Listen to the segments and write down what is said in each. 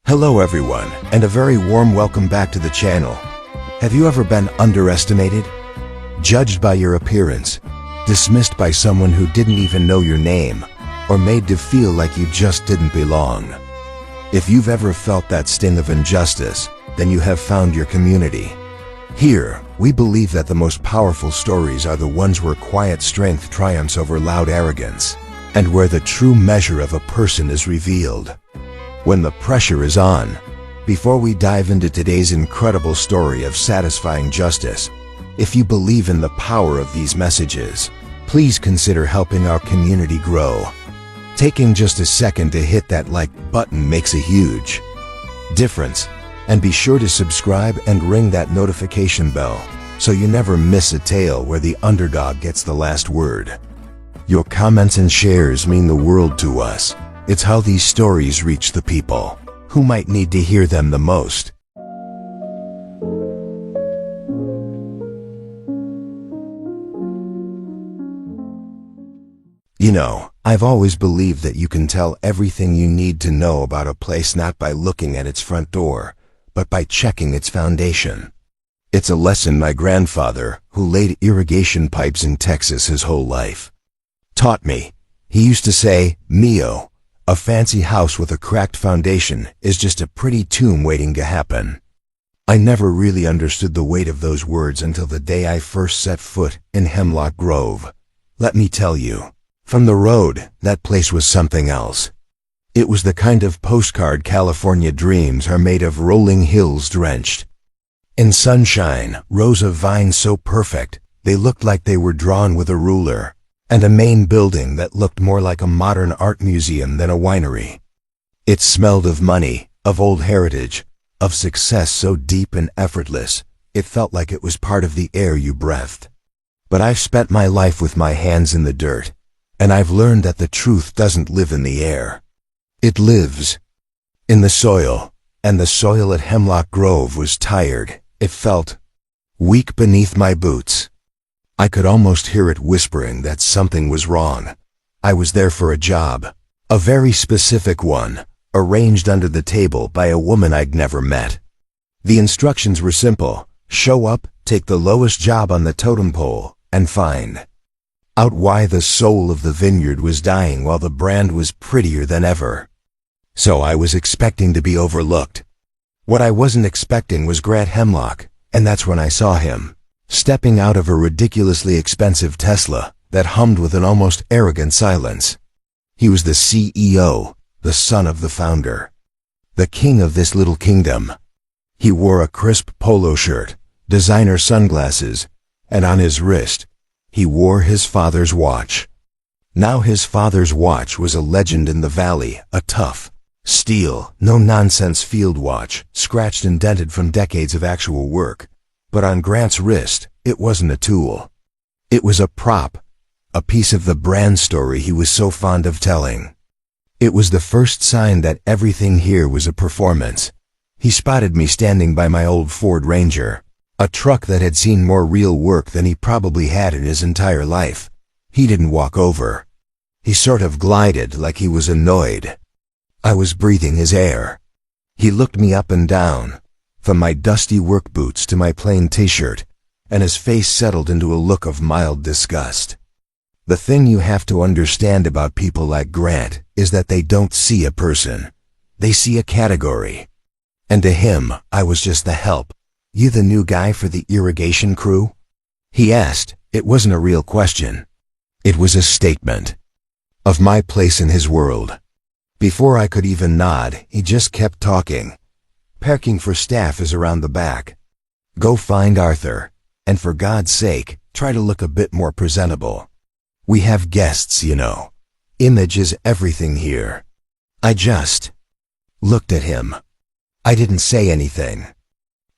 Hello everyone, and a very warm welcome back to the channel. Have you ever been underestimated? Judged by your appearance? Dismissed by someone who didn't even know your name? Or made to feel like you just didn't belong? If you've ever felt that sting of injustice, then you have found your community. Here, we believe that the most powerful stories are the ones where quiet strength triumphs over loud arrogance, and where the true measure of a person is revealed. When the pressure is on. Before we dive into today's incredible story of satisfying justice, if you believe in the power of these messages, please consider helping our community grow. Taking just a second to hit that like button makes a huge difference. And be sure to subscribe and ring that notification bell so you never miss a tale where the underdog gets the last word. Your comments and shares mean the world to us. It's how these stories reach the people who might need to hear them the most. You know, I've always believed that you can tell everything you need to know about a place not by looking at its front door, but by checking its foundation. It's a lesson my grandfather, who laid irrigation pipes in Texas his whole life, taught me. He used to say, "Mio, a fancy house with a cracked foundation is just a pretty tomb waiting to happen." I never really understood the weight of those words until the day I first set foot in Hemlock Grove. Let me tell you, from the road, that place was something else. It was the kind of postcard California dreams are made of, rolling hills drenched in sunshine, rows of vines so perfect they looked like they were drawn with a ruler, and a main building that looked more like a modern art museum than a winery. It smelled of money, of old heritage, of success so deep and effortless, it felt like it was part of the air you breathed. But I've spent my life with my hands in the dirt, and I've learned that the truth doesn't live in the air. It lives in the soil, and the soil at Hemlock Grove was tired. It felt weak beneath my boots. I could almost hear it whispering that something was wrong. I was there for a job, a very specific one, arranged under the table by a woman I'd never met. The instructions were simple: show up, take the lowest job on the totem pole, and find out why the soul of the vineyard was dying while the brand was prettier than ever. So I was expecting to be overlooked. What I wasn't expecting was Grant Hemlock, and that's when I saw him, stepping out of a ridiculously expensive Tesla that hummed with an almost arrogant silence. He was the CEO, the son of the founder, the king of this little kingdom. He wore a crisp polo shirt, designer sunglasses, and on his wrist, he wore his father's watch. Now his father's watch was a legend in the valley, a tough, steel, no-nonsense field watch, scratched and dented from decades of actual work. But on Grant's wrist, it wasn't a tool. It was a prop, a piece of the brand story he was so fond of telling. It was the first sign that everything here was a performance. He spotted me standing by my old Ford Ranger, a truck that had seen more real work than he probably had in his entire life. He didn't walk over. He sort of glided like he was annoyed. I was breathing his air. He looked me up and down, from my dusty work boots to my plain t-shirt, and his face settled into a look of mild disgust. The thing you have to understand about people like Grant is that they don't see a person. They see a category. And to him, I was just the help. "You the new guy for the irrigation crew?" he asked. It wasn't a real question. It was a statement of my place in his world. Before I could even nod, he just kept talking. "Parking for staff is around the back. Go find Arthur, and for God's sake, try to look a bit more presentable. We have guests, you know. Image is everything here." I just looked at him. I didn't say anything.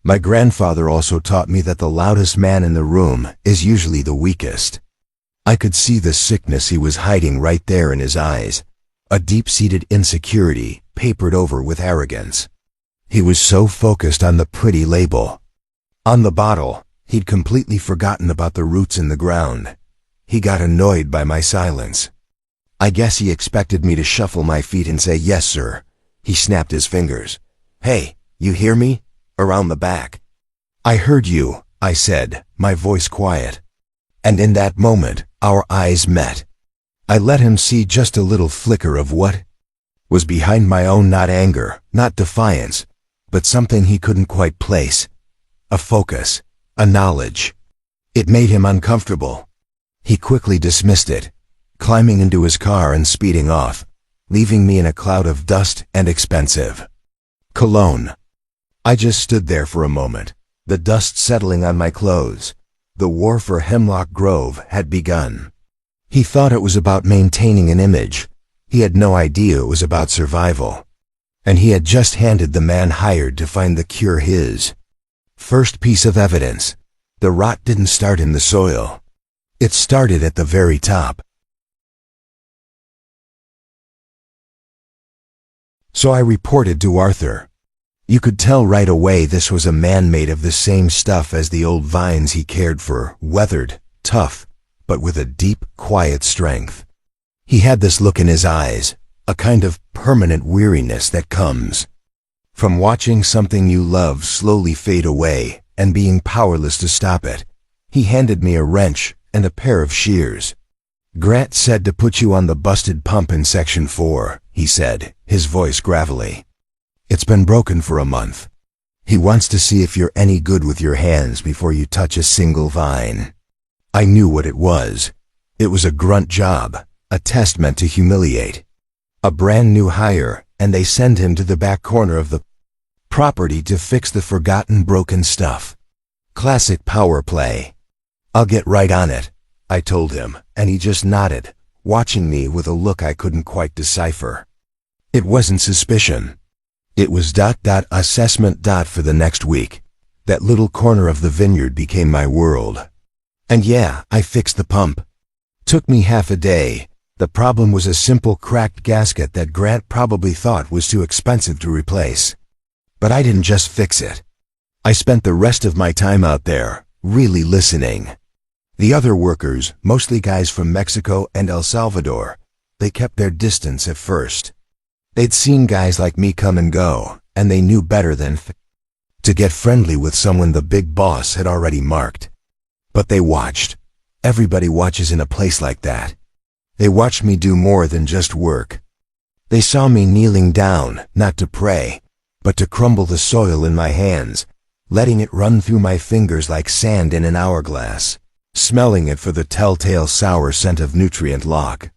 My grandfather also taught me that the loudest man in the room is usually the weakest. I could see the sickness he was hiding right there in his eyes, a deep-seated insecurity papered over with arrogance. He was so focused on the pretty label on the bottle, he'd completely forgotten about the roots in the ground. He got annoyed by my silence. I guess he expected me to shuffle my feet and say, "Yes, sir." He snapped his fingers. "Hey, you hear me? Around the back." "I heard you," I said, my voice quiet. And in that moment, our eyes met. I let him see just a little flicker of what was behind my own, not anger, not defiance, but something he couldn't quite place. A focus, a knowledge. It made him uncomfortable. He quickly dismissed it, climbing into his car and speeding off, leaving me in a cloud of dust and expensive cologne. I just stood there for a moment, the dust settling on my clothes. The war for Hemlock Grove had begun. He thought it was about maintaining an image. He had no idea it was about survival. And he had just handed the man hired to find the cure his first piece of evidence. The rot didn't start in the soil. It started at the very top. So I reported to Arthur. You could tell right away this was a man made of the same stuff as the old vines he cared for, weathered, tough, but with a deep, quiet strength. He had this look in his eyes, a kind of permanent weariness that comes from watching something you love slowly fade away and being powerless to stop it. He handed me a wrench and a pair of shears. "Grant said to put you on the busted pump in Section 4, he said, his voice gravelly. "It's been broken for a month. He wants to see if you're any good with your hands before you touch a single vine." I knew what it was. It was a grunt job, a test meant to humiliate. A brand new hire, and they send him to the back corner of the property to fix the forgotten broken stuff. Classic power play. "I'll get right on it," I told him, and he just nodded, watching me with a look I couldn't quite decipher. It wasn't suspicion. It was assessment. For the next week. That little corner of the vineyard became my world. And yeah, I fixed the pump. Took me half a day. The problem was a simple cracked gasket that Grant probably thought was too expensive to replace. But I didn't just fix it. I spent the rest of my time out there, really listening. The other workers, mostly guys from Mexico and El Salvador, they kept their distance at first. They'd seen guys like me come and go, and they knew better than to get friendly with someone the big boss had already marked. But they watched. Everybody watches in a place like that. They watched me do more than just work. They saw me kneeling down, not to pray, but to crumble the soil in my hands, letting it run through my fingers like sand in an hourglass, smelling it for the telltale sour scent of nutrient lock.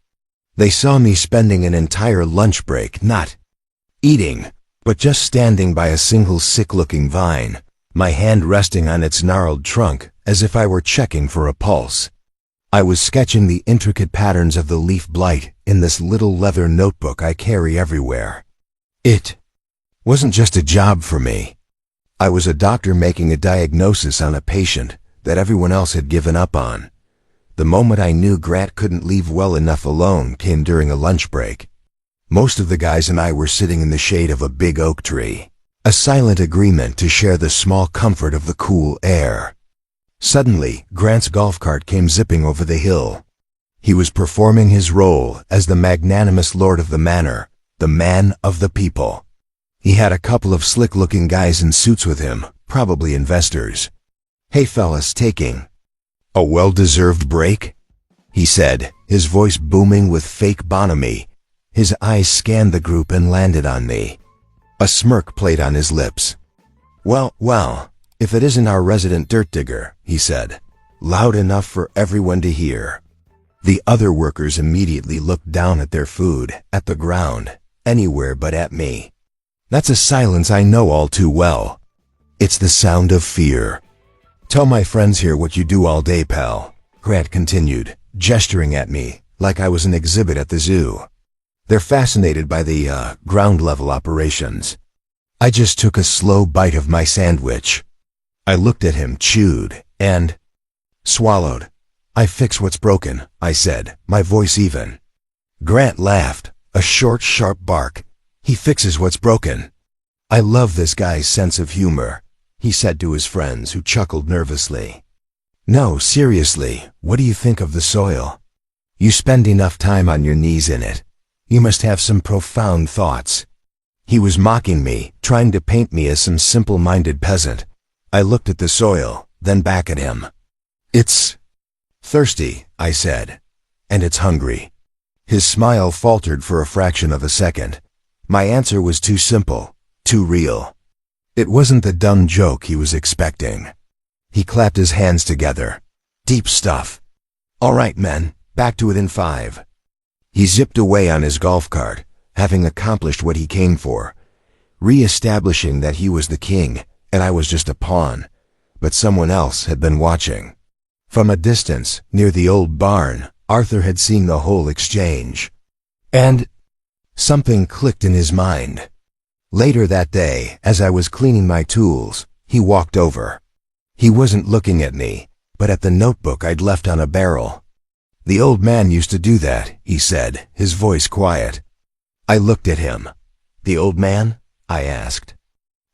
They saw me spending an entire lunch break not eating, but just standing by a single sick-looking vine, my hand resting on its gnarled trunk as if I were checking for a pulse. I was sketching the intricate patterns of the leaf blight in this little leather notebook I carry everywhere. It wasn't just a job for me. I was a doctor making a diagnosis on a patient that everyone else had given up on. The moment I knew Grant couldn't leave well enough alone came during a lunch break. Most of the guys and I were sitting in the shade of a big oak tree, a silent agreement to share the small comfort of the cool air. Suddenly, Grant's golf cart came zipping over the hill. He was performing his role as the magnanimous lord of the manor, the man of the people. He had a couple of slick-looking guys in suits with him, probably investors. "Hey fellas, taking a well-deserved break?" he said, his voice booming with fake bonhomie. His eyes scanned the group and landed on me. A smirk played on his lips. Well, if it isn't our resident dirt digger," he said, loud enough for everyone to hear. The other workers immediately looked down at their food, at the ground, anywhere but at me. That's a silence I know all too well. It's the sound of fear. "Tell my friends here what you do all day, pal," Grant continued, gesturing at me like I was an exhibit at the zoo. "They're fascinated by the ground-level operations." I just took a slow bite of my sandwich. I looked at him, chewed, and swallowed. "I fix what's broken," I said, my voice even. Grant laughed, a short, sharp bark. "He fixes what's broken." "I love this guy's sense of humor," he said to his friends, who chuckled nervously. "No, seriously, what do you think of the soil? You spend enough time on your knees in it. You must have some profound thoughts." He was mocking me, trying to paint me as some simple-minded peasant. I looked at the soil, then back at him. "It's thirsty," I said. "And it's hungry." His smile faltered for a fraction of a second. My answer was too simple, too real. It wasn't the dumb joke he was expecting. He clapped his hands together. "Deep stuff. All right, men, back to it in 5. He zipped away on his golf cart, having accomplished what he came for, re-establishing that he was the king and I was just a pawn, but someone else had been watching. From a distance, near the old barn, Arthur had seen the whole exchange. And something clicked in his mind. Later that day, as I was cleaning my tools, he walked over. He wasn't looking at me, but at the notebook I'd left on a barrel. "The old man used to do that," he said, his voice quiet. I looked at him. "The old man?" I asked.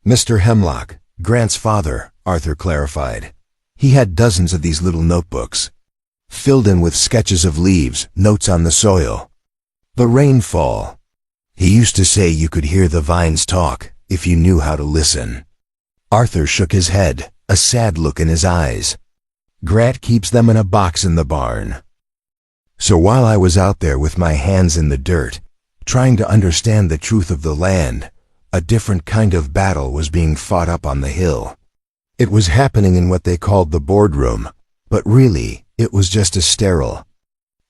"Mr. Hemlock, Grant's father," Arthur clarified. "He had dozens of these little notebooks, filled in with sketches of leaves, notes on the soil, the rainfall. He used to say you could hear the vines talk if you knew how to listen." Arthur shook his head, a sad look in his eyes. "Grant keeps them in a box in the barn." So while I was out there with my hands in the dirt, trying to understand the truth of the land, a different kind of battle was being fought up on the hill. It was happening in what they called the boardroom, but really, it was just a sterile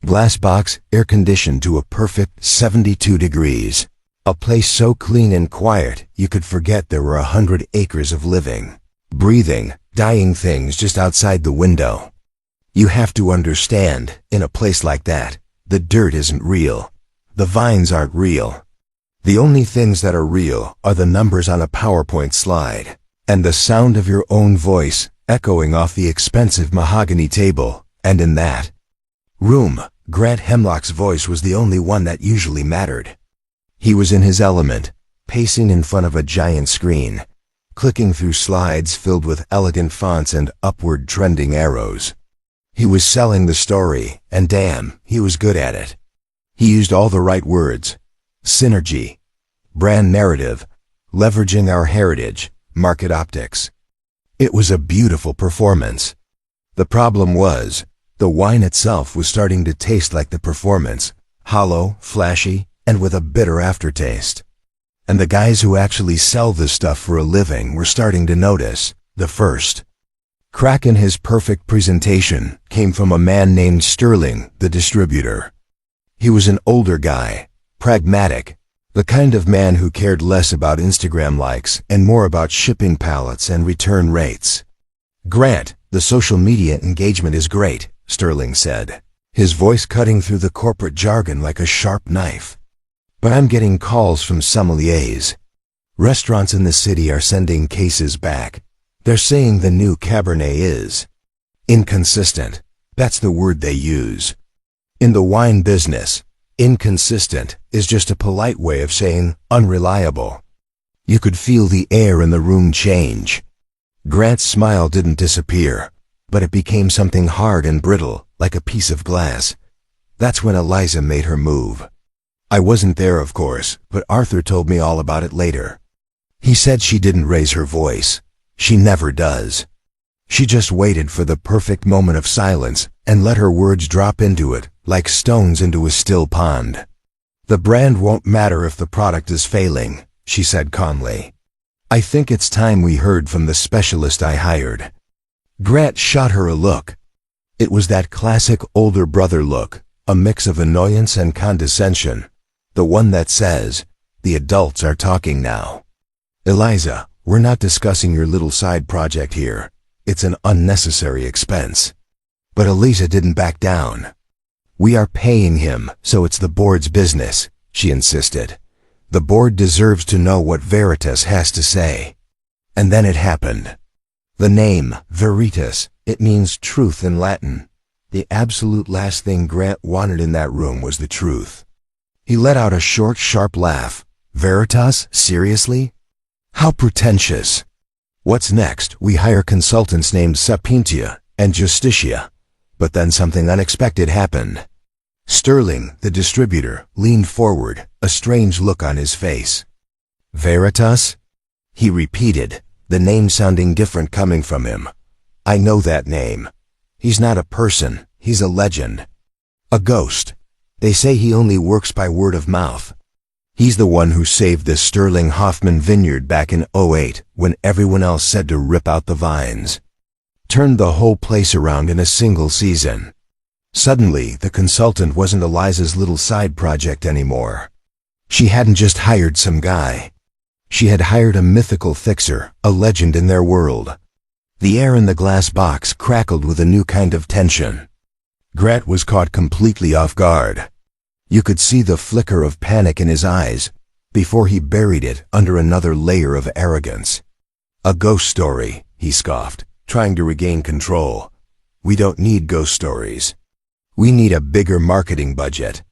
glass box, air-conditioned to a perfect 72 degrees. A place so clean and quiet, you could forget there were 100 acres of living, breathing, dying things just outside the window. You have to understand, in a place like that, the dirt isn't real. The vines aren't real. The only things that are real are the numbers on a PowerPoint slide, and the sound of your own voice echoing off the expensive mahogany table, and in that room, Grant Hemlock's voice was the only one that usually mattered. He was in his element, pacing in front of a giant screen, clicking through slides filled with elegant fonts and upward trending arrows. He was selling the story, and damn, he was good at it. He used all the right words: synergy, brand narrative, leveraging our heritage, market optics. It was a beautiful performance. The problem was, the wine itself was starting to taste like the performance, hollow, flashy, and with a bitter aftertaste. And the guys who actually sell this stuff for a living were starting to notice. The first crack in his perfect presentation came from a man named Sterling, the distributor. He was an older guy, pragmatic, the kind of man who cared less about Instagram likes and more about shipping pallets and return rates. "Grant, the social media engagement is great," Sterling said, his voice cutting through the corporate jargon like a sharp knife. "But I'm getting calls from sommeliers. Restaurants in the city are sending cases back. They're saying the new Cabernet is inconsistent. That's the word they use. In the wine business, inconsistent is just a polite way of saying unreliable." You could feel the air in the room change. Grant's smile didn't disappear, but it became something hard and brittle, like a piece of glass. That's when Eliza made her move. I wasn't there, of course, but Arthur told me all about it later. He said she didn't raise her voice. She never does. She just waited for the perfect moment of silence and let her words drop into it, like stones into a still pond. "The brand won't matter if the product is failing," she said calmly. "I think it's time we heard from the specialist I hired." Grant shot her a look. It was that classic older brother look, a mix of annoyance and condescension, the one that says, "The adults are talking now. Eliza, we're not discussing your little side project here. It's an unnecessary expense." But Eliza didn't back down. "We are paying him, so it's the board's business," she insisted. "The board deserves to know what Veritas has to say." And then it happened. The name, Veritas, it means truth in Latin. The absolute last thing Grant wanted in that room was the truth. He let out a short, sharp laugh. "Veritas? Seriously? How pretentious. What's next? We hire consultants named Sapientia and Justitia." But then something unexpected happened. Sterling, the distributor, leaned forward, a strange look on his face. Veritas? He repeated, the name sounding different coming from him. I know that name. He's not a person, he's a legend. A ghost. They say he only works by word of mouth. He's the one who saved the Sterling Hoffman vineyard back in '08 when everyone else said to rip out the vines. Turned the whole place around in a single season. Suddenly, the consultant wasn't Eliza's little side project anymore. She hadn't just hired some guy. She had hired a mythical fixer, a legend in their world. The air in the glass box crackled with a new kind of tension. Grant was caught completely off guard. You could see the flicker of panic in his eyes before he buried it under another layer of arrogance. A ghost story, he scoffed, trying to regain control. We don't need ghost stories. We need a bigger marketing budget.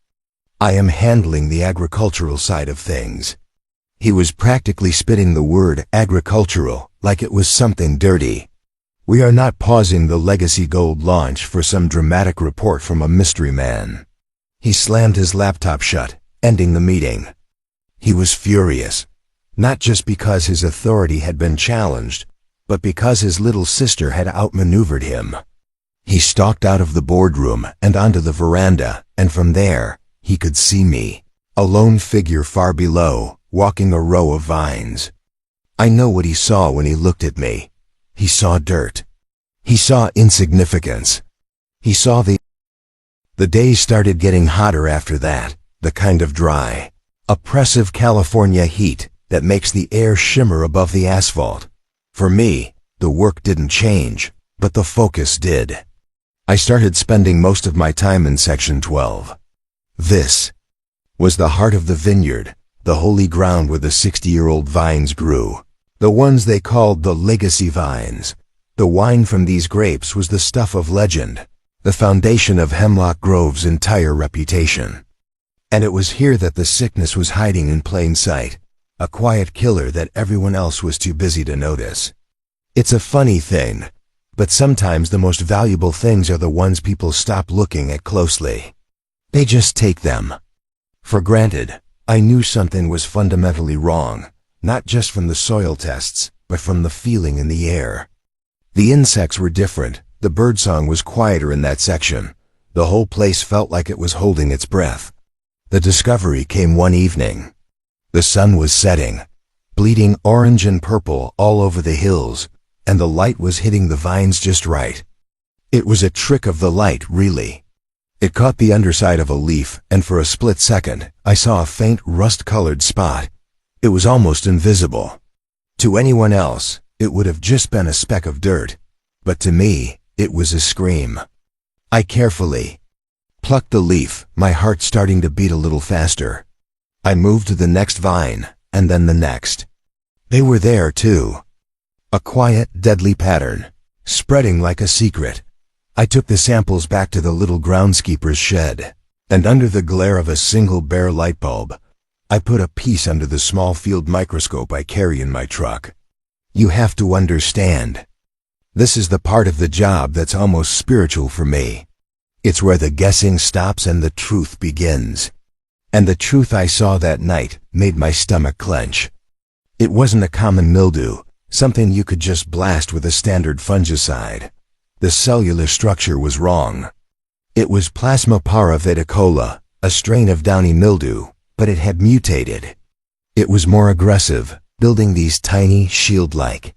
I am handling the agricultural side of things. He was practically spitting the word agricultural like it was something dirty. We are not pausing the Legacy Gold launch for some dramatic report from a mystery man. He slammed his laptop shut, ending the meeting. He was furious, not just because his authority had been challenged, but because his little sister had outmaneuvered him. He stalked out of the boardroom and onto the veranda, and from there, he could see me, a lone figure far below, walking a row of vines. I know what he saw when he looked at me. He saw dirt. He saw insignificance. He saw the days started getting hotter after that, the kind of dry, oppressive California heat that makes the air shimmer above the asphalt. For me, the work didn't change, but the focus did. I started spending most of my time in Section 12. This was the heart of the vineyard, the holy ground where the 60-year-old vines grew, the ones they called the legacy vines. The wine from these grapes was the stuff of legend, the foundation of Hemlock Grove's entire reputation. And it was here that the sickness was hiding in plain sight, a quiet killer that everyone else was too busy to notice. It's a funny thing, but sometimes the most valuable things are the ones people stop looking at closely. They just take them for granted. I knew something was fundamentally wrong, not just from the soil tests, but from the feeling in the air. The insects were different. The birdsong was quieter in that section. The whole place felt like it was holding its breath. The discovery came one evening. The sun was setting, bleeding orange and purple all over the hills, and the light was hitting the vines just right. It was a trick of the light, really. It caught the underside of a leaf, and for a split second, I saw a faint rust-colored spot. It was almost invisible. To anyone else, it would have just been a speck of dirt. But to me, it was a scream. I carefully plucked the leaf, my heart starting to beat a little faster. I moved to the next vine, and then the next. They were there, too. A quiet, deadly pattern, spreading like a secret. I took the samples back to the little groundskeeper's shed, and under the glare of a single bare light bulb, I put a piece under the small field microscope I carry in my truck. You have to understand. This is the part of the job that's almost spiritual for me. It's where the guessing stops and the truth begins. And the truth I saw that night made my stomach clench. It wasn't a common mildew, something you could just blast with a standard fungicide. The cellular structure was wrong. It was Plasmopara viticola, a strain of downy mildew, but it had mutated. It was more aggressive, building these tiny, shield-like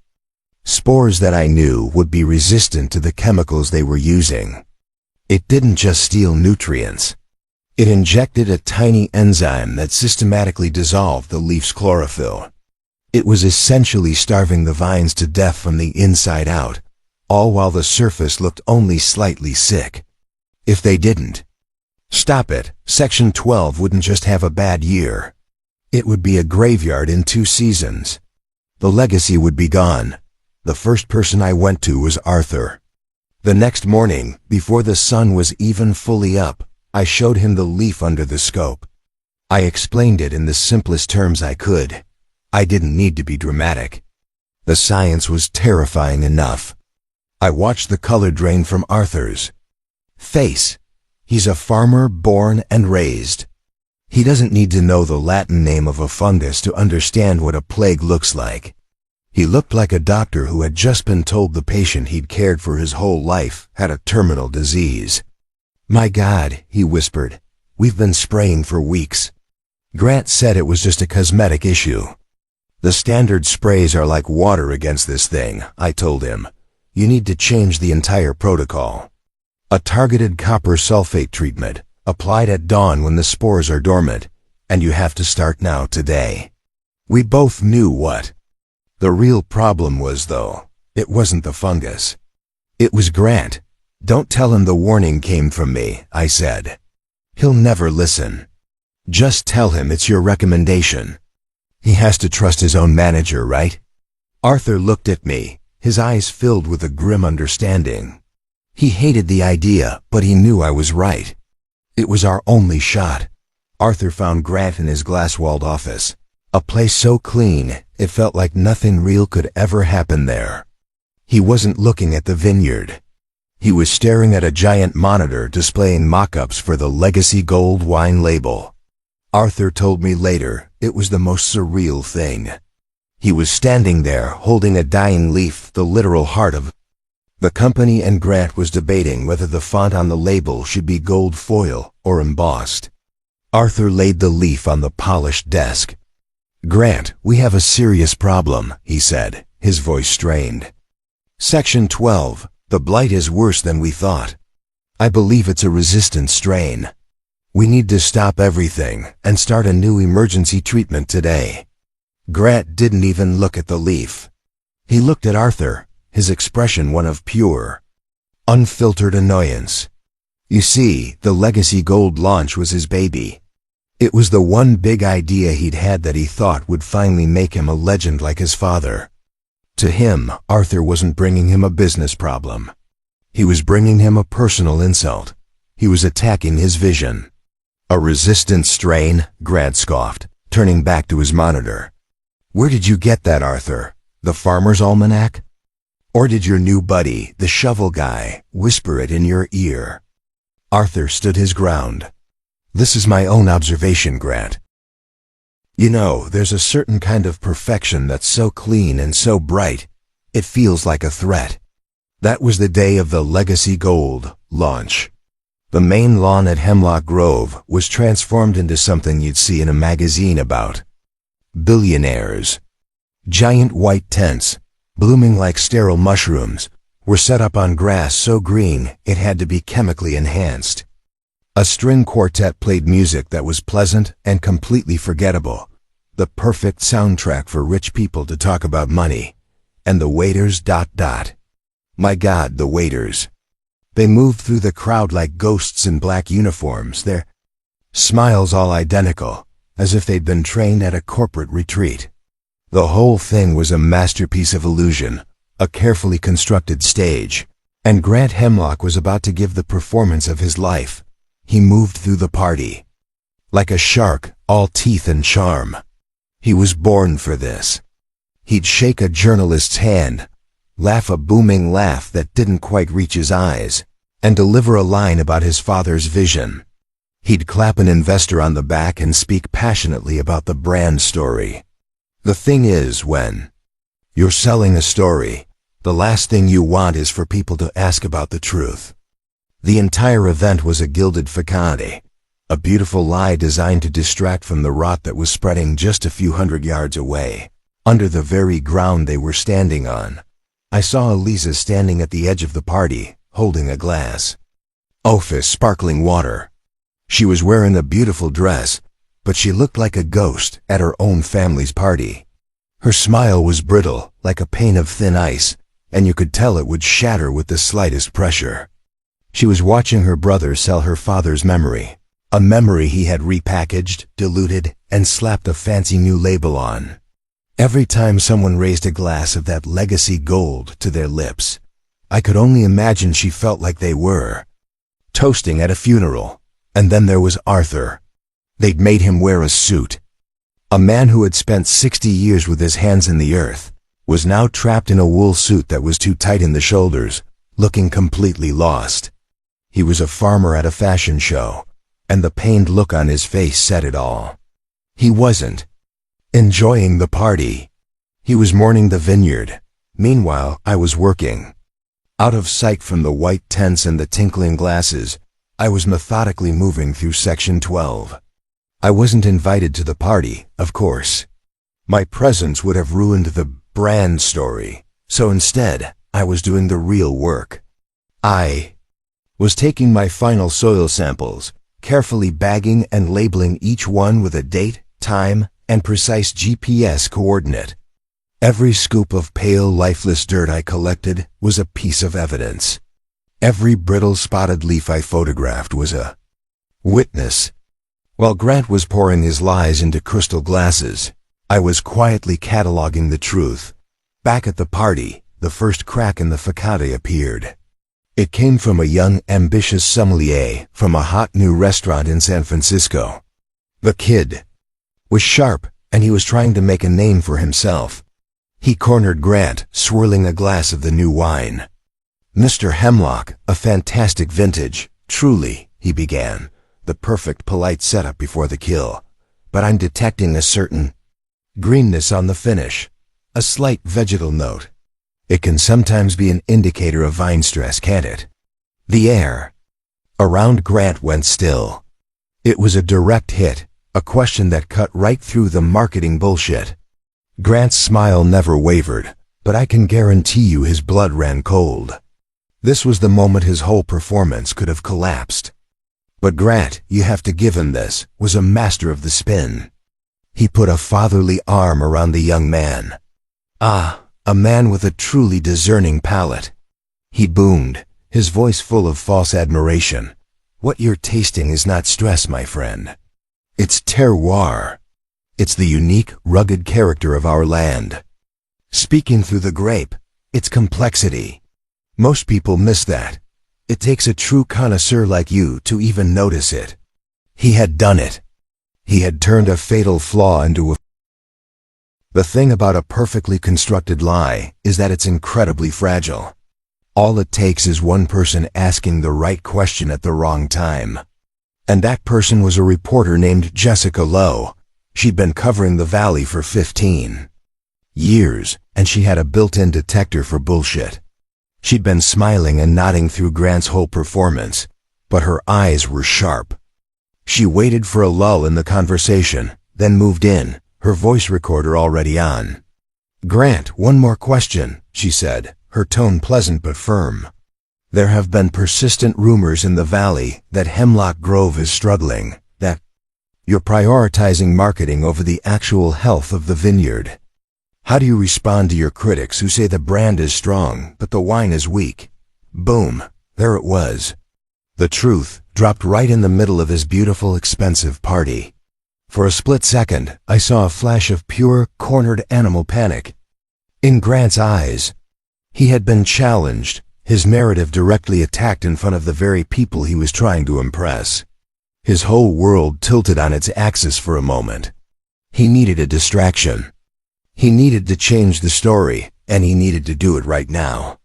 spores that I knew would be resistant to the chemicals they were using. It didn't just steal nutrients. It injected a tiny enzyme that systematically dissolved the leaf's chlorophyll. It was essentially starving the vines to death from the inside out, all while the surface looked only slightly sick. If they didn't stop it, Section 12 wouldn't just have a bad year. It would be a graveyard in 2 seasons. The legacy would be gone. The first person I went to was Arthur. The next morning, before the sun was even fully up, I showed him the leaf under the scope. I explained it in the simplest terms I could. I didn't need to be dramatic. The science was terrifying enough. I watched the color drain from Arthur's face. He's a farmer born and raised. He doesn't need to know the Latin name of a fungus to understand what a plague looks like. He looked like a doctor who had just been told the patient he'd cared for his whole life had a terminal disease. "My God," he whispered, "we've been spraying for weeks." Grant said it was just a cosmetic issue. "The standard sprays are like water against this thing," I told him. "You need to change the entire protocol. A targeted copper sulfate treatment, applied at dawn when the spores are dormant, and you have to start now today." We both knew what the real problem was, though. It wasn't the fungus. It was Grant. "Don't tell him the warning came from me," I said. "He'll never listen. Just tell him it's your recommendation. He has to trust his own manager, right?" Arthur looked at me, his eyes filled with a grim understanding. He hated the idea, but he knew I was right. It was our only shot. Arthur found Grant in his glass-walled office, a place so clean it felt like nothing real could ever happen there. He wasn't looking at the vineyard. He was staring at a giant monitor displaying mock-ups for the Legacy Gold wine label. Arthur told me later it was the most surreal thing. He was standing there holding a dying leaf, the literal heart of the company, and Grant was debating whether the font on the label should be gold foil or embossed. Arthur laid the leaf on the polished desk. "Grant, we have a serious problem," he said, his voice strained. "Section 12, the blight is worse than we thought. I believe it's a resistant strain. We need to stop everything and start a new emergency treatment today." Grant didn't even look at the leaf. He looked at Arthur, his expression one of pure, unfiltered annoyance. You see, the Legacy Gold launch was his baby. It was the one big idea he'd had that he thought would finally make him a legend like his father. To him, Arthur wasn't bringing him a business problem. He was bringing him a personal insult. He was attacking his vision. "A resistant strain?" Grant scoffed, turning back to his monitor. "Where did you get that, Arthur? The Farmer's Almanac? Or did your new buddy, the shovel guy, whisper it in your ear?" Arthur stood his ground. "This is my own observation, Grant. You know, there's a certain kind of perfection that's so clean and so bright, it feels like a threat. That was the day of the Legacy Gold launch. The main lawn at Hemlock Grove was transformed into something you'd see in a magazine about billionaires. Giant white tents, blooming like sterile mushrooms, were set up on grass so green it had to be chemically enhanced. A string quartet played music that was pleasant and completely forgettable, the perfect soundtrack for rich people to talk about money. And the waiters ... My God, the waiters. They moved through the crowd like ghosts in black uniforms, their smiles all identical, as if they'd been trained at a corporate retreat. The whole thing was a masterpiece of illusion, a carefully constructed stage, and Grant Hemlock was about to give the performance of his life. He moved through the party like a shark, all teeth and charm. He was born for this. He'd shake a journalist's hand, laugh a booming laugh that didn't quite reach his eyes, and deliver a line about his father's vision. He'd clap an investor on the back and speak passionately about the brand story. The thing is, when you're selling a story, the last thing you want is for people to ask about the truth. The entire event was a gilded facade, a beautiful lie designed to distract from the rot that was spreading just a few hundred yards away, under the very ground they were standing on. I saw Eliza standing at the edge of the party, holding a glass of sparkling water. She was wearing a beautiful dress, but she looked like a ghost at her own family's party. Her smile was brittle, like a pane of thin ice, and you could tell it would shatter with the slightest pressure. She was watching her brother sell her father's memory, a memory he had repackaged, diluted, and slapped a fancy new label on. Every time someone raised a glass of that Legacy Gold to their lips, I could only imagine she felt like they were toasting at a funeral. And then there was Arthur. They'd made him wear a suit. A man who had spent 60 years with his hands in the earth was now trapped in a wool suit that was too tight in the shoulders, looking completely lost. He was a farmer at a fashion show, and the pained look on his face said it all. He wasn't enjoying the party. He was mourning the vineyard. Meanwhile, I was working. Out of sight from the white tents and the tinkling glasses, I was methodically moving through Section 12. I wasn't invited to the party, of course. My presence would have ruined the brand story, so instead, I was doing the real work. I was taking my final soil samples, carefully bagging and labeling each one with a date, time, and precise GPS coordinate. Every scoop of pale, lifeless dirt I collected was a piece of evidence. Every brittle, spotted leaf I photographed was a witness. While Grant was pouring his lies into crystal glasses, I was quietly cataloging the truth. Back at the party, the first crack in the facade appeared. It came from a young, ambitious sommelier from a hot new restaurant in San Francisco. The kid was sharp, and he was trying to make a name for himself. He cornered Grant, swirling a glass of the new wine. "Mr. Hemlock, a fantastic vintage, truly," he began, the perfect polite setup before the kill. "But I'm detecting a certain greenness on the finish, a slight vegetal note. It can sometimes be an indicator of vine stress, can't it?" The air around Grant went still. It was a direct hit, a question that cut right through the marketing bullshit. Grant's smile never wavered, but I can guarantee you his blood ran cold. This was the moment his whole performance could have collapsed. But Grant, you have to give him this, was a master of the spin. He put a fatherly arm around the young man. A man with a truly discerning palate. He boomed, his voice full of false admiration. "What you're tasting is not stress, my friend. It's terroir. It's the unique, rugged character of our land. Speaking through the grape, it's complexity. Most people miss that. It takes a true connoisseur like you to even notice it." He had done it. He had turned a fatal flaw into a... The thing about a perfectly constructed lie is that it's incredibly fragile. All it takes is one person asking the right question at the wrong time. And that person was a reporter named Jessica Lowe. She'd been covering the valley for 15 years, and she had a built-in detector for bullshit. She'd been smiling and nodding through Grant's whole performance, but her eyes were sharp. She waited for a lull in the conversation, then moved in, her voice recorder already on. "Grant, one more question," she said, her tone pleasant but firm. "There have been persistent rumors in the valley that Hemlock Grove is struggling, that you're prioritizing marketing over the actual health of the vineyard. How do you respond to your critics who say the brand is strong, but the wine is weak?" Boom, there it was. The truth dropped right in the middle of his beautiful, expensive party. For a split second, I saw a flash of pure, cornered animal panic in Grant's eyes. He had been challenged, his narrative directly attacked in front of the very people he was trying to impress. His whole world tilted on its axis for a moment. He needed a distraction. He needed to change the story, and he needed to do it right now.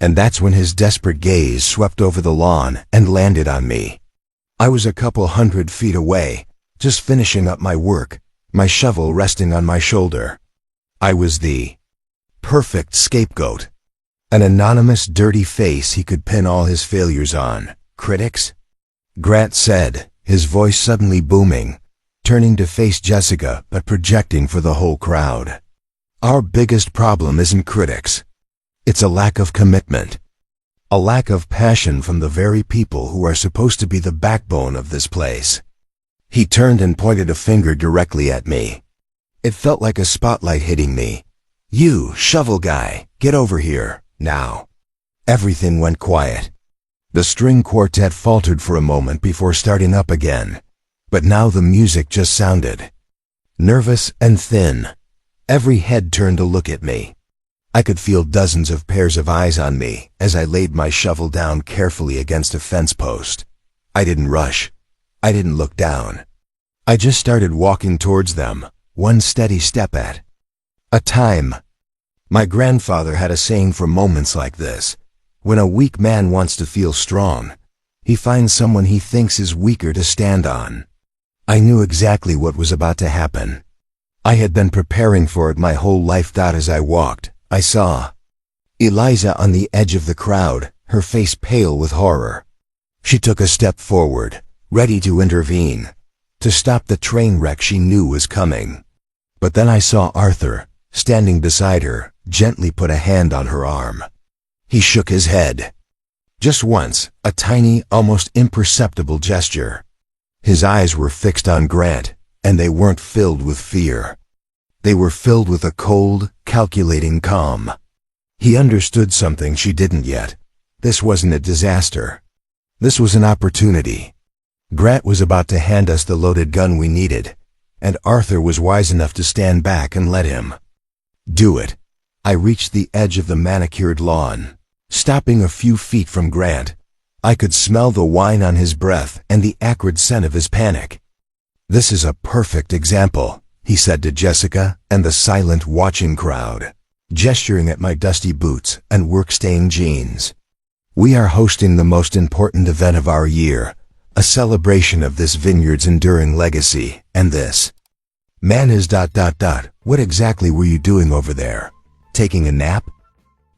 And that's when his desperate gaze swept over the lawn and landed on me. I was a couple 100 feet away, just finishing up my work, my shovel resting on my shoulder. I was the perfect scapegoat. An anonymous, dirty face he could pin all his failures on. "Critics?" Grant said, his voice suddenly booming, turning to face Jessica but projecting for the whole crowd. "Our biggest problem isn't critics. It's a lack of commitment. A lack of passion from the very people who are supposed to be the backbone of this place." He turned and pointed a finger directly at me. It felt like a spotlight hitting me. "You, shovel guy, get over here, now." Everything went quiet. The string quartet faltered for a moment before starting up again, but now the music just sounded nervous and thin. Every head turned to look at me. I could feel dozens of pairs of eyes on me as I laid my shovel down carefully against a fence post. I didn't rush. I didn't look down. I just started walking towards them, one steady step at a time. My grandfather had a saying for moments like this: when a weak man wants to feel strong, He finds someone he thinks is weaker to stand on. I knew exactly what was about to happen. I had been preparing for it my whole life. As I walked, I saw Eliza on the edge of the crowd, her face pale with horror. She took a step forward, ready to intervene, to stop the train wreck she knew was coming. But then I saw Arthur, standing beside her, gently put a hand on her arm. He shook his head. Just once, a tiny, almost imperceptible gesture. His eyes were fixed on Grant, and they weren't filled with fear. They were filled with a cold, calculating calm. He understood something she didn't yet. This wasn't a disaster. This was an opportunity. Grant was about to hand us the loaded gun we needed, and Arthur was wise enough to stand back and let him do it. I reached the edge of the manicured lawn, stopping a few feet from Grant. I could smell the wine on his breath and the acrid scent of his panic. "This is a perfect example," he said to Jessica and the silent watching crowd, gesturing at my dusty boots and work-stained jeans. "We are hosting the most important event of our year, a celebration of this vineyard's enduring legacy, and this man is ... What exactly were you doing over there? Taking a nap?"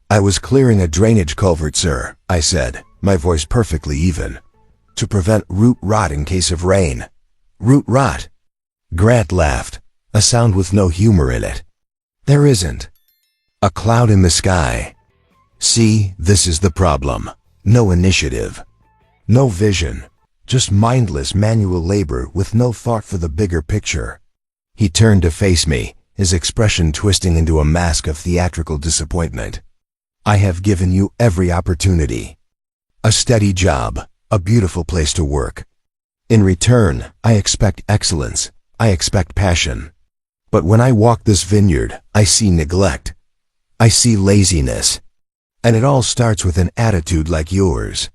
"I was clearing a drainage culvert, sir," I said, my voice perfectly even, "to prevent root rot in case of rain." "Root rot?" Grant laughed, a sound with no humor in it. "There isn't a cloud in the sky. See, this is the problem. No initiative. No vision. Just mindless manual labor with no thought for the bigger picture." He turned to face me, his expression twisting into a mask of theatrical disappointment. "I have given you every opportunity. A steady job, a beautiful place to work. In return, I expect excellence. I expect passion. But when I walk this vineyard, I see neglect. I see laziness. And it all starts with an attitude like yours."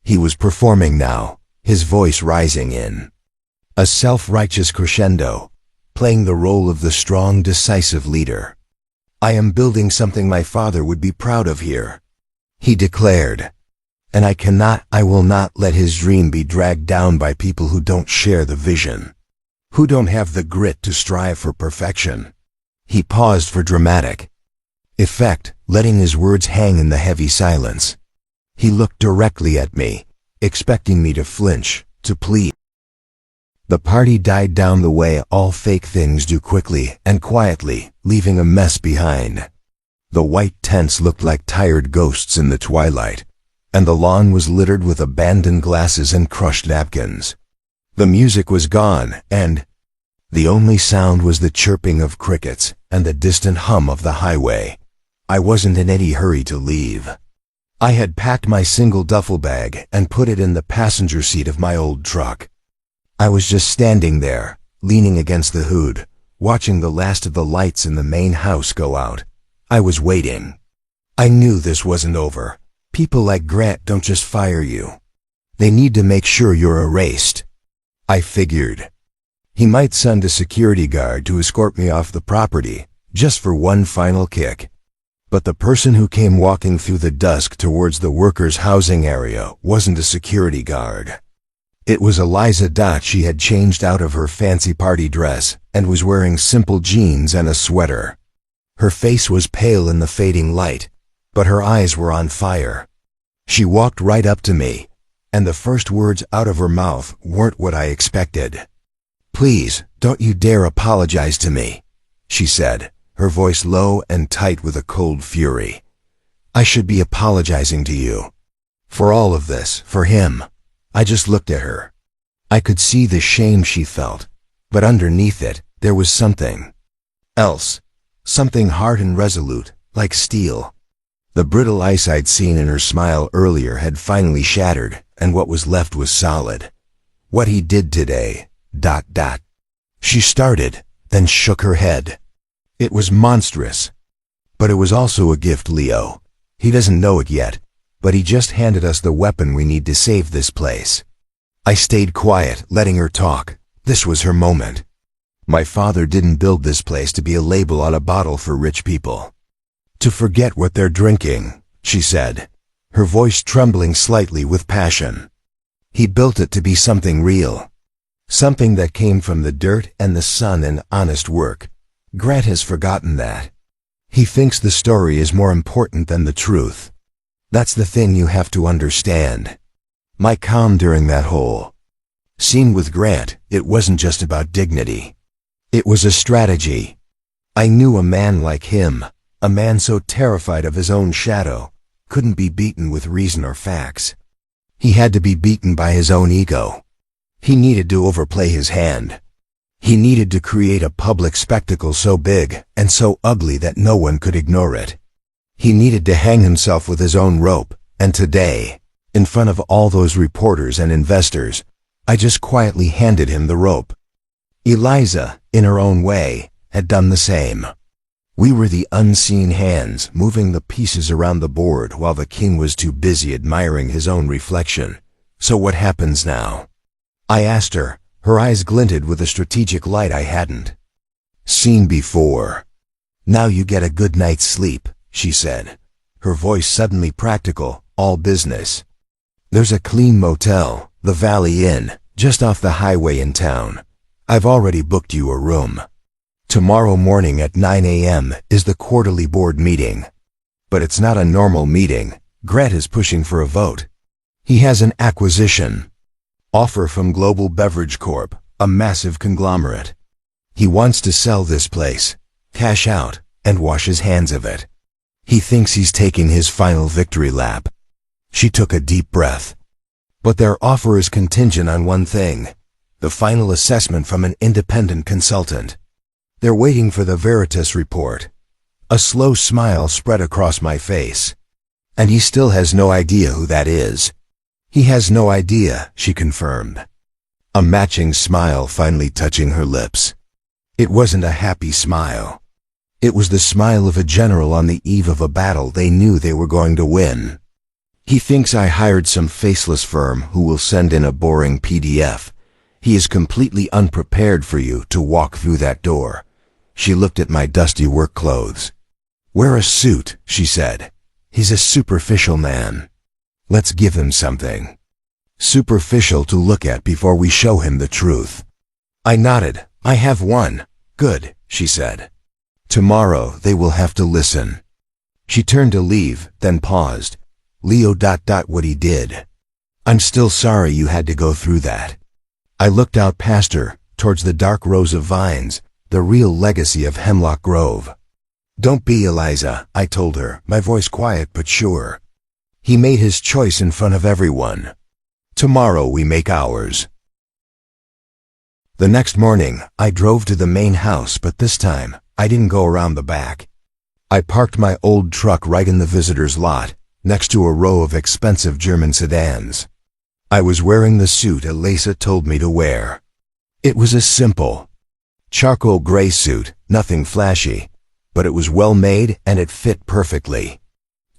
He was performing now, his voice rising in a self-righteous crescendo, playing the role of the strong, decisive leader. "I am building something my father would be proud of here," he declared. "And I will not let his dream be dragged down by people who don't share the vision, who don't have the grit to strive for perfection." He paused for dramatic effect, letting his words hang in the heavy silence. He looked directly at me, expecting me to flinch, to plead. The party died down the way all fake things do, quickly and quietly, leaving a mess behind. The white tents looked like tired ghosts in the twilight, and the lawn was littered with abandoned glasses and crushed napkins. The music was gone, and the only sound was the chirping of crickets and the distant hum of the highway. I wasn't in any hurry to leave. I had packed my single duffel bag and put it in the passenger seat of my old truck. I was just standing there, leaning against the hood, watching the last of the lights in the main house go out. I was waiting. I knew this wasn't over. People like Grant don't just fire you. They need to make sure you're erased. I figured. He might send a security guard to escort me off the property, just for one final kick. But the person who came walking through the dusk towards the workers' housing area wasn't a security guard. It was Eliza. She had changed out of her fancy party dress and was wearing simple jeans and a sweater. Her face was pale in the fading light, but her eyes were on fire. She walked right up to me, and the first words out of her mouth weren't what I expected. "Please, don't you dare apologize to me," she said, her voice low and tight with a cold fury. "I should be apologizing to you. For all of this, for him." I just looked at her. I could see the shame she felt, but underneath it, there was something else. Something hard and resolute, like steel. The brittle ice I'd seen in her smile earlier had finally shattered, and what was left was solid. "What he did today, ... She started, then shook her head. "It was monstrous. But it was also a gift, Leo. He doesn't know it yet, but he just handed us the weapon we need to save this place." I stayed quiet, letting her talk. This was her moment. "My father didn't build this place to be a label on a bottle for rich people. To forget what they're drinking," she said, her voice trembling slightly with passion. He built it to be something real. Something that came from the dirt and the sun and honest work. Grant has forgotten that. He thinks the story is more important than the truth. That's the thing you have to understand. My calm during that whole scene with Grant, it wasn't just about dignity. It was a strategy. I knew a man like him, a man so terrified of his own shadow, couldn't be beaten with reason or facts. He had to be beaten by his own ego. He needed to overplay his hand. He needed to create a public spectacle so big and so ugly that no one could ignore it. He needed to hang himself with his own rope, and today, in front of all those reporters and investors, I just quietly handed him the rope. Eliza, in her own way, had done the same. We were the unseen hands moving the pieces around the board while the king was too busy admiring his own reflection. So what happens now? I asked her. Her eyes glinted with a strategic light I hadn't seen before. Now you get a good night's sleep, she said, her voice suddenly practical, all business. There's a clean motel, the Valley Inn, just off the highway in town. I've already booked you a room. Tomorrow morning at 9 a.m. is the quarterly board meeting. But it's not a normal meeting. Grant is pushing for a vote. He has an acquisition offer from Global Beverage Corp., a massive conglomerate. He wants to sell this place, cash out, and wash his hands of it. He thinks he's taking his final victory lap. She took a deep breath. But their offer is contingent on one thing: the final assessment from an independent consultant. They're waiting for the Veritas report. A slow smile spread across my face. And he still has no idea who that is. He has no idea, she confirmed. A matching smile finally touching her lips. It wasn't a happy smile. It was the smile of a general on the eve of a battle they knew they were going to win. He thinks I hired some faceless firm who will send in a boring PDF. He is completely unprepared for you to walk through that door. She looked at my dusty work clothes. Wear a suit, she said. He's a superficial man. Let's give him something superficial to look at before we show him the truth. I nodded. I have one. Good, she said. Tomorrow they will have to listen. She turned to leave, then paused. Leo ... what he did. I'm still sorry you had to go through that. I looked out past her, towards the dark rows of vines, the real legacy of Hemlock Grove. Don't be, Eliza, I told her, my voice quiet but sure. He made his choice in front of everyone. Tomorrow we make ours. The next morning, I drove to the main house, but this time, I didn't go around the back. I parked my old truck right in the visitor's lot, next to a row of expensive German sedans. I was wearing the suit Eliza told me to wear. It was a simple, charcoal gray suit, nothing flashy, but it was well made and it fit perfectly.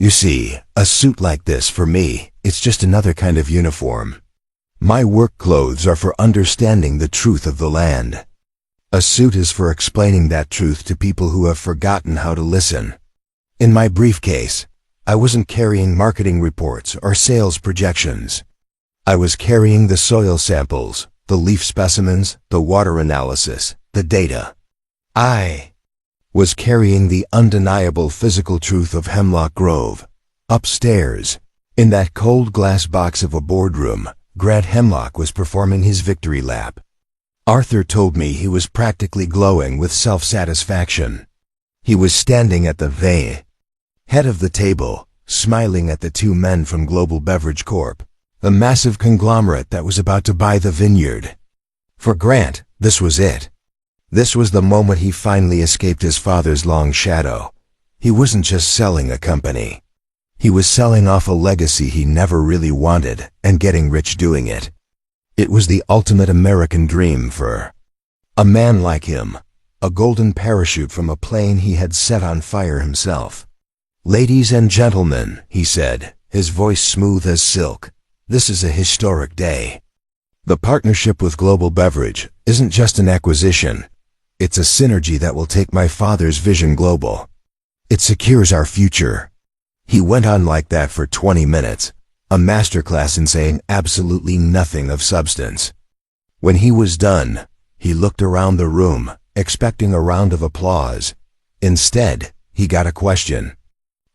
You see, a suit like this for me, it's just another kind of uniform. My work clothes are for understanding the truth of the land. A suit is for explaining that truth to people who have forgotten how to listen. In my briefcase, I wasn't carrying marketing reports or sales projections. I was carrying the soil samples, the leaf specimens, the water analysis, the data. I was carrying the undeniable physical truth of Hemlock Grove. Upstairs, in that cold glass box of a boardroom, Grant Hemlock was performing his victory lap. Arthur told me he was practically glowing with self-satisfaction. He was standing at the head of the table, smiling at the two men from Global Beverage Corp., the massive conglomerate that was about to buy the vineyard. For Grant, this was it. This was the moment he finally escaped his father's long shadow. He wasn't just selling a company. He was selling off a legacy he never really wanted and getting rich doing it. It was the ultimate American dream for a man like him, a golden parachute from a plane he had set on fire himself. Ladies and gentlemen, he said, his voice smooth as silk, this is a historic day. The partnership with Global Beverage isn't just an acquisition. It's a synergy that will take my father's vision global. It secures our future. He went on like that for 20 minutes. a masterclass in saying absolutely nothing of substance. When he was done, he looked around the room, expecting a round of applause. Instead, he got a question.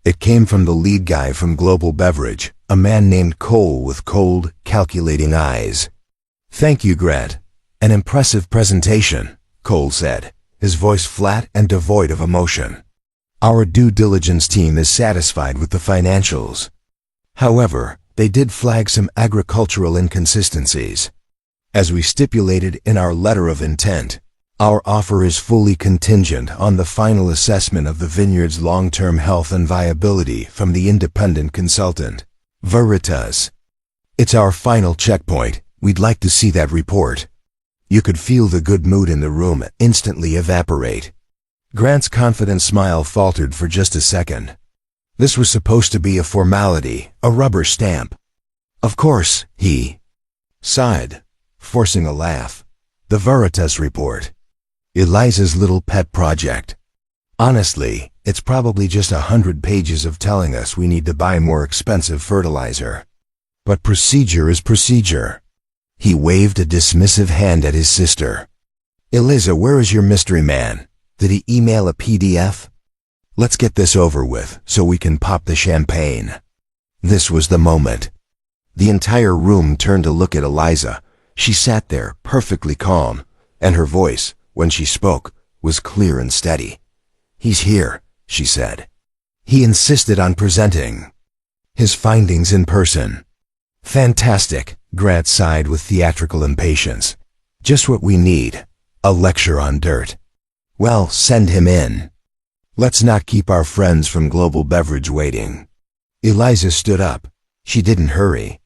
It came from the lead guy from Global Beverage, a man named Cole with cold, calculating eyes. "Thank you, Grant. An impressive presentation," Cole said, his voice flat and devoid of emotion. "Our due diligence team is satisfied with the financials. However, they did flag some agricultural inconsistencies. As we stipulated in our letter of intent, our offer is fully contingent on the final assessment of the vineyard's long-term health and viability from the independent consultant, Veritas. It's our final checkpoint. We'd like to see that report." You could feel the good mood in the room instantly evaporate. Grant's confident smile faltered for just a second. This was supposed to be a formality, a rubber stamp. "Of course," he sighed, forcing a laugh. "The Veritas report. Eliza's little pet project. Honestly, it's probably just 100 pages of telling us we need to buy more expensive fertilizer. But procedure is procedure." He waved a dismissive hand at his sister. "Eliza, where is your mystery man? Did he email a PDF? Let's get this over with so we can pop the champagne." This was the moment. The entire room turned to look at Eliza. She sat there, perfectly calm, and her voice, when she spoke, was clear and steady. "He's here," she said. He insisted on presenting his findings in person. "Fantastic," Grant sighed with theatrical impatience. "Just what we need, a lecture on dirt. Well, send him in. Let's not keep our friends from Global Beverage waiting." Eliza stood up. She didn't hurry.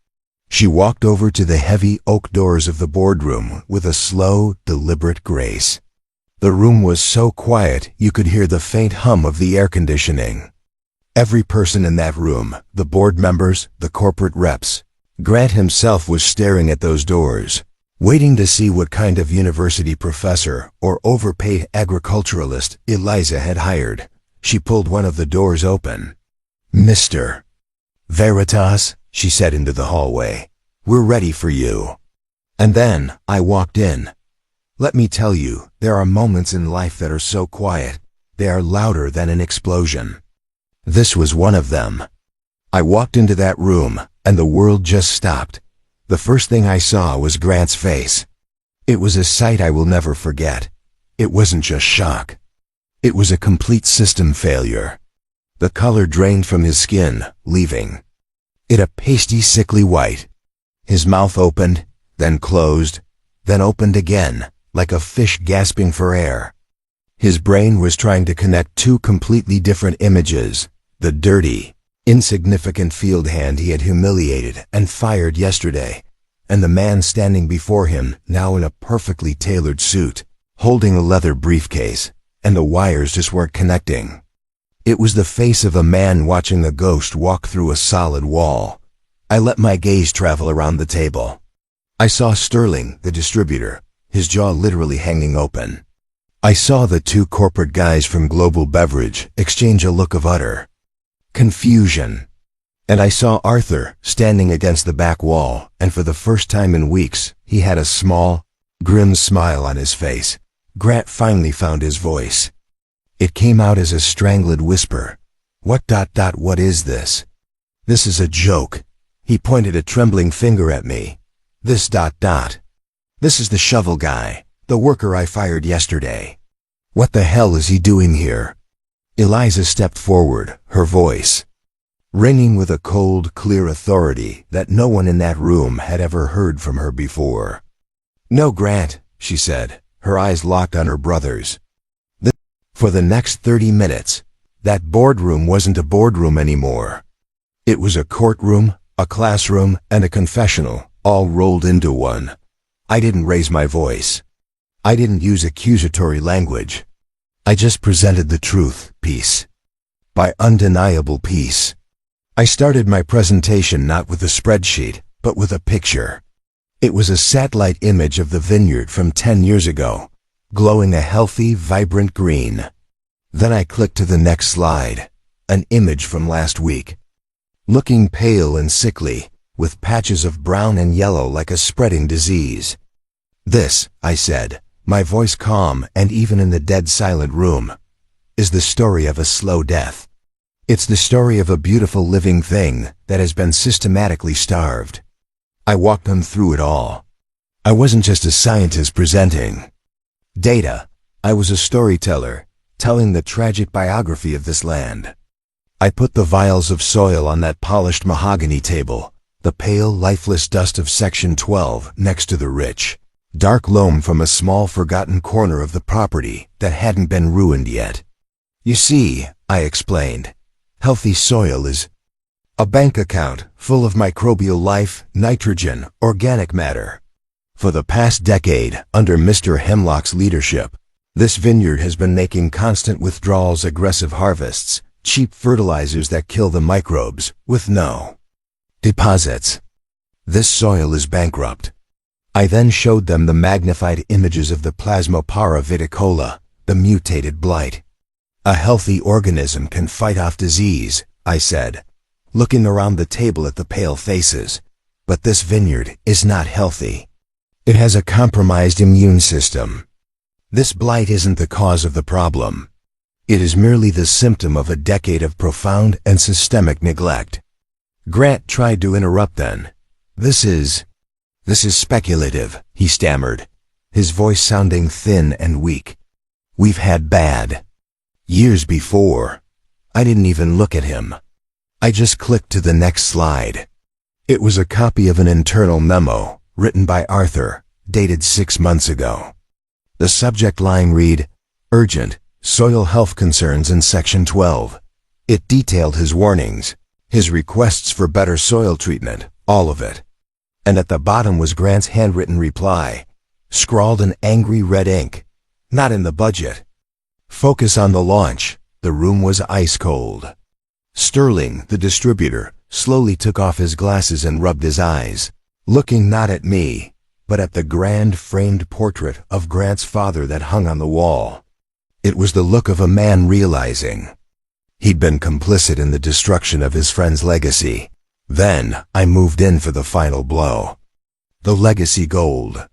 She walked over to the heavy oak doors of the boardroom with a slow, deliberate grace. The room was so quiet you could hear the faint hum of the air conditioning. Every person in that room, the board members, the corporate reps, Grant himself was staring at those doors, waiting to see what kind of university professor or overpaid agriculturalist Eliza had hired. She pulled one of the doors open. "Mr. Veritas," she said into the hallway, "we're ready for you." And then I walked in. Let me tell you, there are moments in life that are so quiet, they are louder than an explosion. This was one of them. I walked into that room, and the world just stopped. The first thing I saw was Grant's face. It was a sight I will never forget. It wasn't just shock. It was a complete system failure. The color drained from his skin, leaving it a pasty, sickly white. His mouth opened, then closed, then opened again, like a fish gasping for air. His brain was trying to connect two completely different images: the dirty, insignificant field hand he had humiliated and fired yesterday, and the man standing before him now in a perfectly tailored suit, holding a leather briefcase, and the wires just weren't connecting. It was the face of a man watching a ghost walk through a solid wall. I let my gaze travel around the table. I saw Sterling, the distributor, his jaw literally hanging open. I saw the two corporate guys from Global Beverage exchange a look of utter confusion. And I saw Arthur standing against the back wall, and for the first time in weeks, he had a small, grim smile on his face. Grant finally found his voice. It came out as a strangled whisper. What is this? This is a joke." He pointed a trembling finger at me. This is the shovel guy, the worker I fired yesterday. What the hell is he doing here?" Eliza stepped forward, her voice ringing with a cold, clear authority that no one in that room had ever heard from her before. "No, Grant," she said, her eyes locked on her brother's. For the next 30 minutes, that boardroom wasn't a boardroom anymore. It was a courtroom, a classroom, and a confessional, all rolled into one. I didn't raise my voice. I didn't use accusatory language. I just presented the truth, piece by undeniable piece. I started my presentation not with a spreadsheet, but with a picture. It was a satellite image of the vineyard from 10 years ago, glowing a healthy, vibrant green. Then I clicked to the next slide, an image from last week. Looking pale and sickly, with patches of brown and yellow like a spreading disease. This, I said, my voice calm and even in the dead silent room, is the story of a slow death. It's the story of a beautiful living thing that has been systematically starved. I walked them through it all. I wasn't just a scientist presenting data. I was a storyteller, telling the tragic biography of this land. I put the vials of soil on that polished mahogany table, the pale, lifeless dust of Section 12 next to the rich, dark loam from a small forgotten corner of the property that hadn't been ruined yet. You see, I explained, healthy soil is a bank account full of microbial life, nitrogen, organic matter. For the past decade, under Mr. Hemlock's leadership, this vineyard has been making constant withdrawals, aggressive harvests, cheap fertilizers that kill the microbes, with no deposits. This soil is bankrupt. I then showed them the magnified images of the Plasmopara viticola, the mutated blight. A healthy organism can fight off disease, I said, looking around the table at the pale faces. But this vineyard is not healthy. It has a compromised immune system. This blight isn't the cause of the problem. It is merely the symptom of a decade of profound and systemic neglect. Grant tried to interrupt then. This is speculative, he stammered, his voice sounding thin and weak. We've had bad years before. I didn't even look at him. I just clicked to the next slide. It was a copy of an internal memo, written by Arthur, dated 6 months ago. The subject line read, Urgent, Soil Health Concerns in Section 12. It detailed his warnings, his requests for better soil treatment, all of it. And at the bottom was Grant's handwritten reply, scrawled in angry red ink. Not in the budget. Focus on the launch. The room was ice cold. Sterling, the distributor, slowly took off his glasses and rubbed his eyes, looking not at me, but at the grand framed portrait of Grant's father that hung on the wall. It was the look of a man realizing he'd been complicit in the destruction of his friend's legacy. Then I moved in for the final blow. The legacy gold.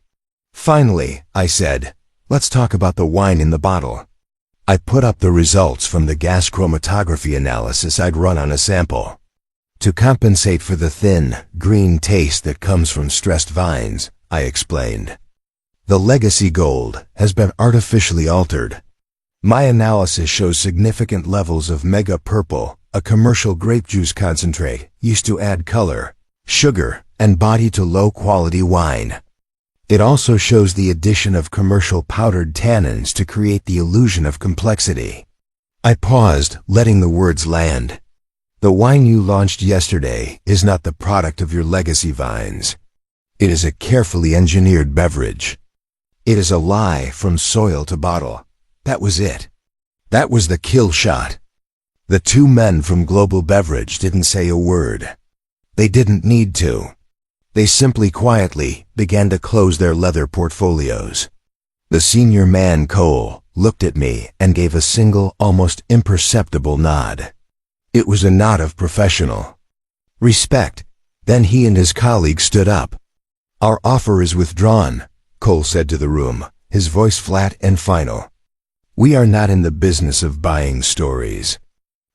Finally, I said, let's talk about the wine in the bottle. I put up the results from the gas chromatography analysis I'd run on a sample. To compensate for the thin, green taste that comes from stressed vines, I explained. The legacy gold has been artificially altered. My analysis shows significant levels of mega purple, a commercial grape juice concentrate used to add color, sugar, and body to low-quality wine. It also shows the addition of commercial powdered tannins to create the illusion of complexity. I paused, letting the words land. The wine you launched yesterday is not the product of your legacy vines. It is a carefully engineered beverage. It is a lie from soil to bottle. That was it. That was the kill shot. The two men from Global Beverage didn't say a word. They didn't need to. They simply quietly began to close their leather portfolios. The senior man, Cole, looked at me and gave a single, almost imperceptible nod. It was a nod of professional respect. Then he and his colleague stood up. Our offer is withdrawn, Cole said to the room, his voice flat and final. We are not in the business of buying stories.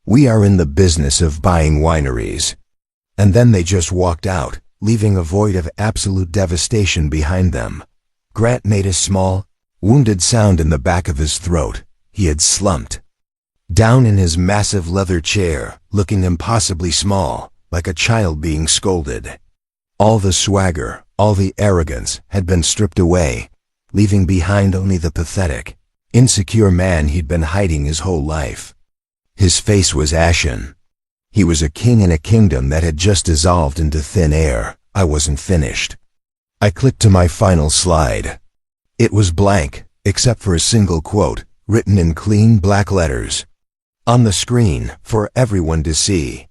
We are in the business of buying wineries. And then they just walked out, leaving a void of absolute devastation behind them. Grant made a small, wounded sound in the back of his throat. He had slumped down in his massive leather chair, looking impossibly small, like a child being scolded. All the swagger, all the arrogance had been stripped away, leaving behind only the pathetic, insecure man he'd been hiding his whole life. His face was ashen. He was a king in a kingdom that had just dissolved into thin air. I wasn't finished. I clicked to my final slide. It was blank, except for a single quote, written in clean black letters. On the screen, for everyone to see,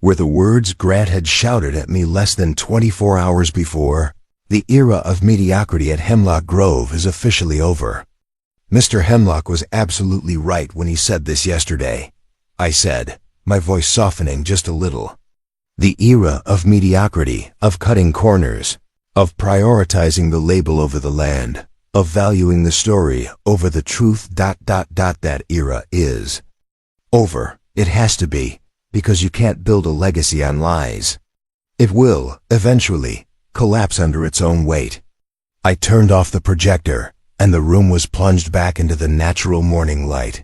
were the words Grant had shouted at me less than 24 hours before. The era of mediocrity at Hemlock Grove is officially over. Mr. Hemlock was absolutely right when he said this yesterday, I said, my voice softening just a little. The era of mediocrity, of cutting corners, of prioritizing the label over the land, of valuing the story over the truth. That era is over. It has to be, because you can't build a legacy on lies. It will, eventually, collapse under its own weight. I turned off the projector, and the room was plunged back into the natural morning light.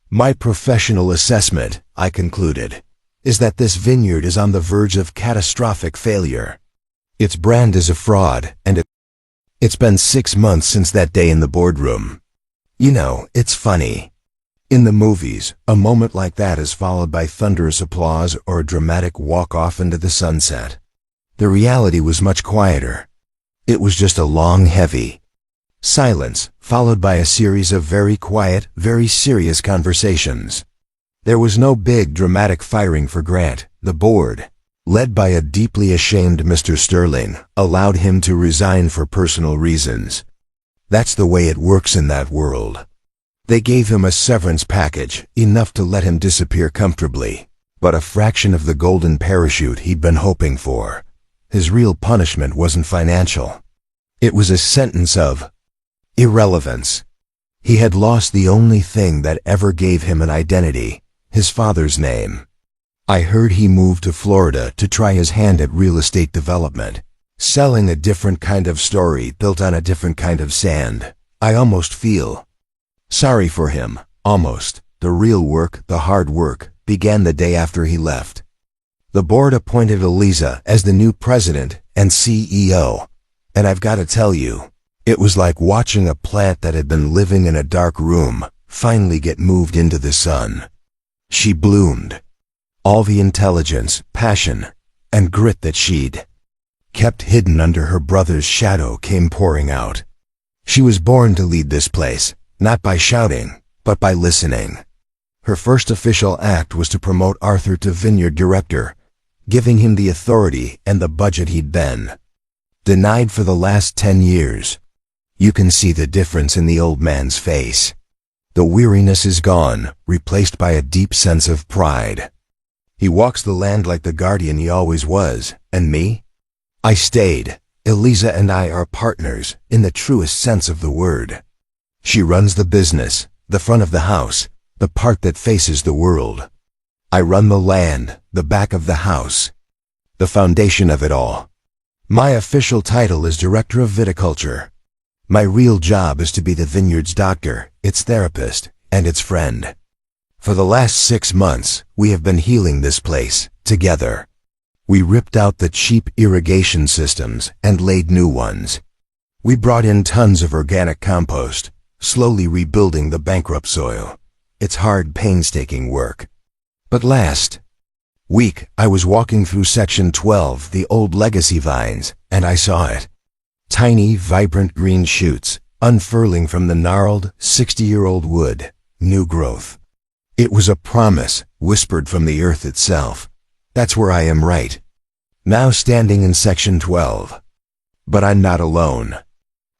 My professional assessment, I concluded, is that this vineyard is on the verge of catastrophic failure. Its brand is a fraud, and it's been 6 months since that day in the boardroom. You know, it's funny. In the movies, a moment like that is followed by thunderous applause or a dramatic walk off into the sunset. The reality was much quieter. It was just a long, heavy silence, followed by a series of very quiet, very serious conversations. There was no big, dramatic firing for Grant. The board, led by a deeply ashamed Mr. Sterling, allowed him to resign for personal reasons. That's the way it works in that world. They gave him a severance package, enough to let him disappear comfortably, but a fraction of the golden parachute he'd been hoping for. His real punishment wasn't financial. It was a sentence of irrelevance. He had lost the only thing that ever gave him an identity, his father's name. I heard he moved to Florida to try his hand at real estate development, selling a different kind of story built on a different kind of sand. I almost feel sorry for him, almost. The real work, the hard work, began the day after he left. The board appointed Eliza as the new president and CEO, and I've got to tell you, it was like watching a plant that had been living in a dark room finally get moved into the sun. She bloomed. All the intelligence, passion, and grit that she'd kept hidden under her brother's shadow came pouring out. She was born to lead this place, not by shouting, but by listening. Her first official act was to promote Arthur to vineyard director, giving him the authority and the budget he'd been denied for the last 10 years. You can see the difference in the old man's face. The weariness is gone, replaced by a deep sense of pride. He walks the land like the guardian he always was, and me? I stayed. Eliza and I are partners, in the truest sense of the word. She runs the business, the front of the house, the part that faces the world. I run the land, the back of the house, the foundation of it all. My official title is Director of Viticulture. My real job is to be the vineyard's doctor, its therapist, and its friend. For the last 6 months, we have been healing this place, together. We ripped out the cheap irrigation systems and laid new ones. We brought in tons of organic compost, slowly rebuilding the bankrupt soil. It's hard, painstaking work. But last week, I was walking through Section 12, the old legacy vines, and I saw it. Tiny, vibrant green shoots, unfurling from the gnarled, 60-year-old wood, new growth. It was a promise, whispered from the earth itself. That's where I am right now, standing in Section 12. But I'm not alone.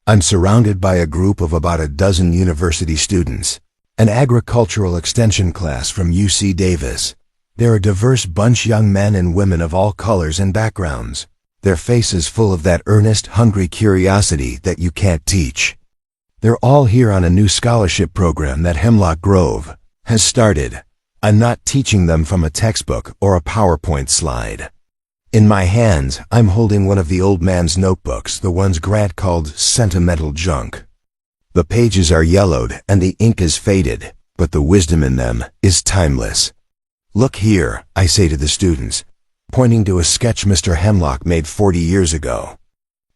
I'm surrounded by a group of about a dozen university students, an agricultural extension class from UC Davis. They're a diverse bunch, young men and women of all colors and backgrounds, their faces full of that earnest, hungry curiosity that you can't teach. They're all here on a new scholarship program that Hemlock Grove has started. I'm not teaching them from a textbook or a PowerPoint slide. In my hands, I'm holding one of the old man's notebooks, the ones Grant called sentimental junk. The pages are yellowed and the ink is faded, but the wisdom in them is timeless. Look here, I say to the students, pointing to a sketch Mr. Hemlock made 40 years ago.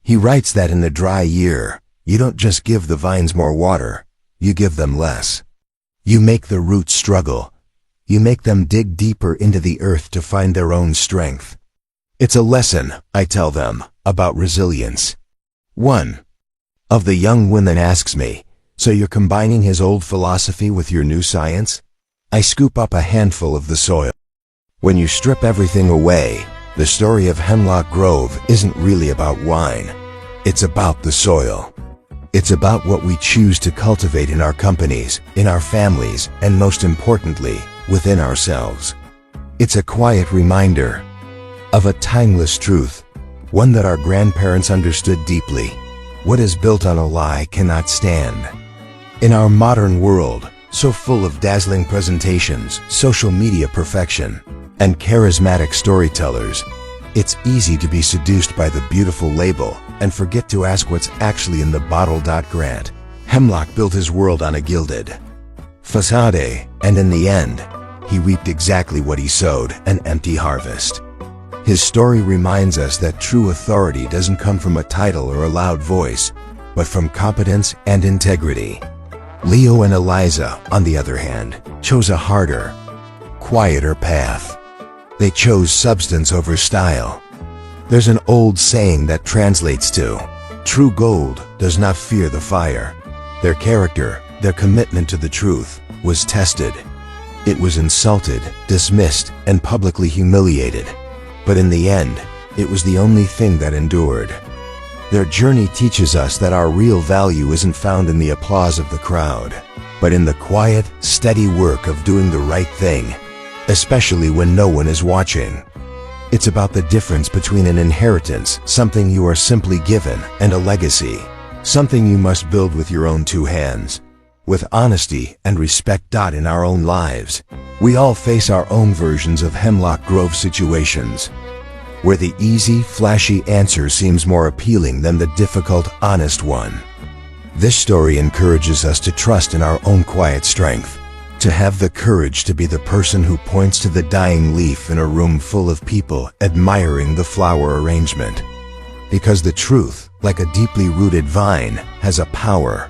He writes that in the dry year, you don't just give the vines more water, you give them less. You make the roots struggle. You make them dig deeper into the earth to find their own strength. It's a lesson, I tell them, about resilience. One of the young women asks me, so you're combining his old philosophy with your new science? I scoop up a handful of the soil. When you strip everything away, the story of Hemlock Grove isn't really about wine. It's about the soil. It's about what we choose to cultivate in our companies, in our families, and most importantly, within ourselves. It's a quiet reminder of a timeless truth, one that our grandparents understood deeply. What is built on a lie cannot stand. In our modern world, so full of dazzling presentations, social media perfection, and charismatic storytellers, it's easy to be seduced by the beautiful label and forget to ask what's actually in the bottle. Grant Hemlock built his world on a gilded facade, and in the end, he reaped exactly what he sowed, an empty harvest. His story reminds us that true authority doesn't come from a title or a loud voice, but from competence and integrity. Leo and Eliza, on the other hand, chose a harder, quieter path. They chose substance over style. There's an old saying that translates to, "True gold does not fear the fire." Their character, their commitment to the truth, was tested. It was insulted, dismissed, and publicly humiliated. But in the end, it was the only thing that endured. Their journey teaches us that our real value isn't found in the applause of the crowd, but in the quiet, steady work of doing the right thing, especially when no one is watching. It's about the difference between an inheritance, something you are simply given, and a legacy, something you must build with your own two hands, with honesty and respect. In our own lives, we all face our own versions of Hemlock Grove situations, where the easy, flashy answer seems more appealing than the difficult, honest one. This story encourages us to trust in our own quiet strength, to have the courage to be the person who points to the dying leaf in a room full of people admiring the flower arrangement. Because the truth, like a deeply rooted vine, has a power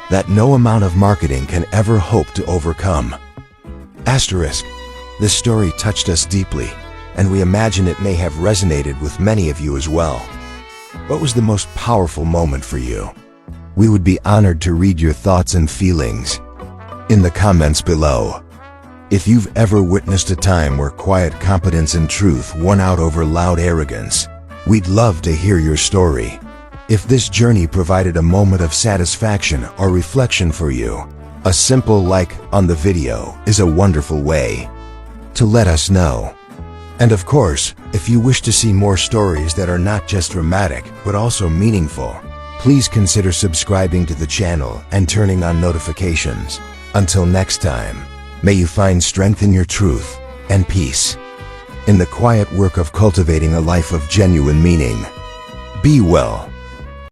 that no amount of marketing can ever hope to overcome. Asterisk. This story touched us deeply, and we imagine it may have resonated with many of you as well. What was the most powerful moment for you? We would be honored to read your thoughts and feelings in the comments below. If you've ever witnessed a time where quiet competence and truth won out over loud arrogance, we'd love to hear your story. If this journey provided a moment of satisfaction or reflection for you, a simple like on the video is a wonderful way to let us know. And of course, if you wish to see more stories that are not just dramatic, but also meaningful, please consider subscribing to the channel and turning on notifications. Until next time, may you find strength in your truth and peace in the quiet work of cultivating a life of genuine meaning. Be well.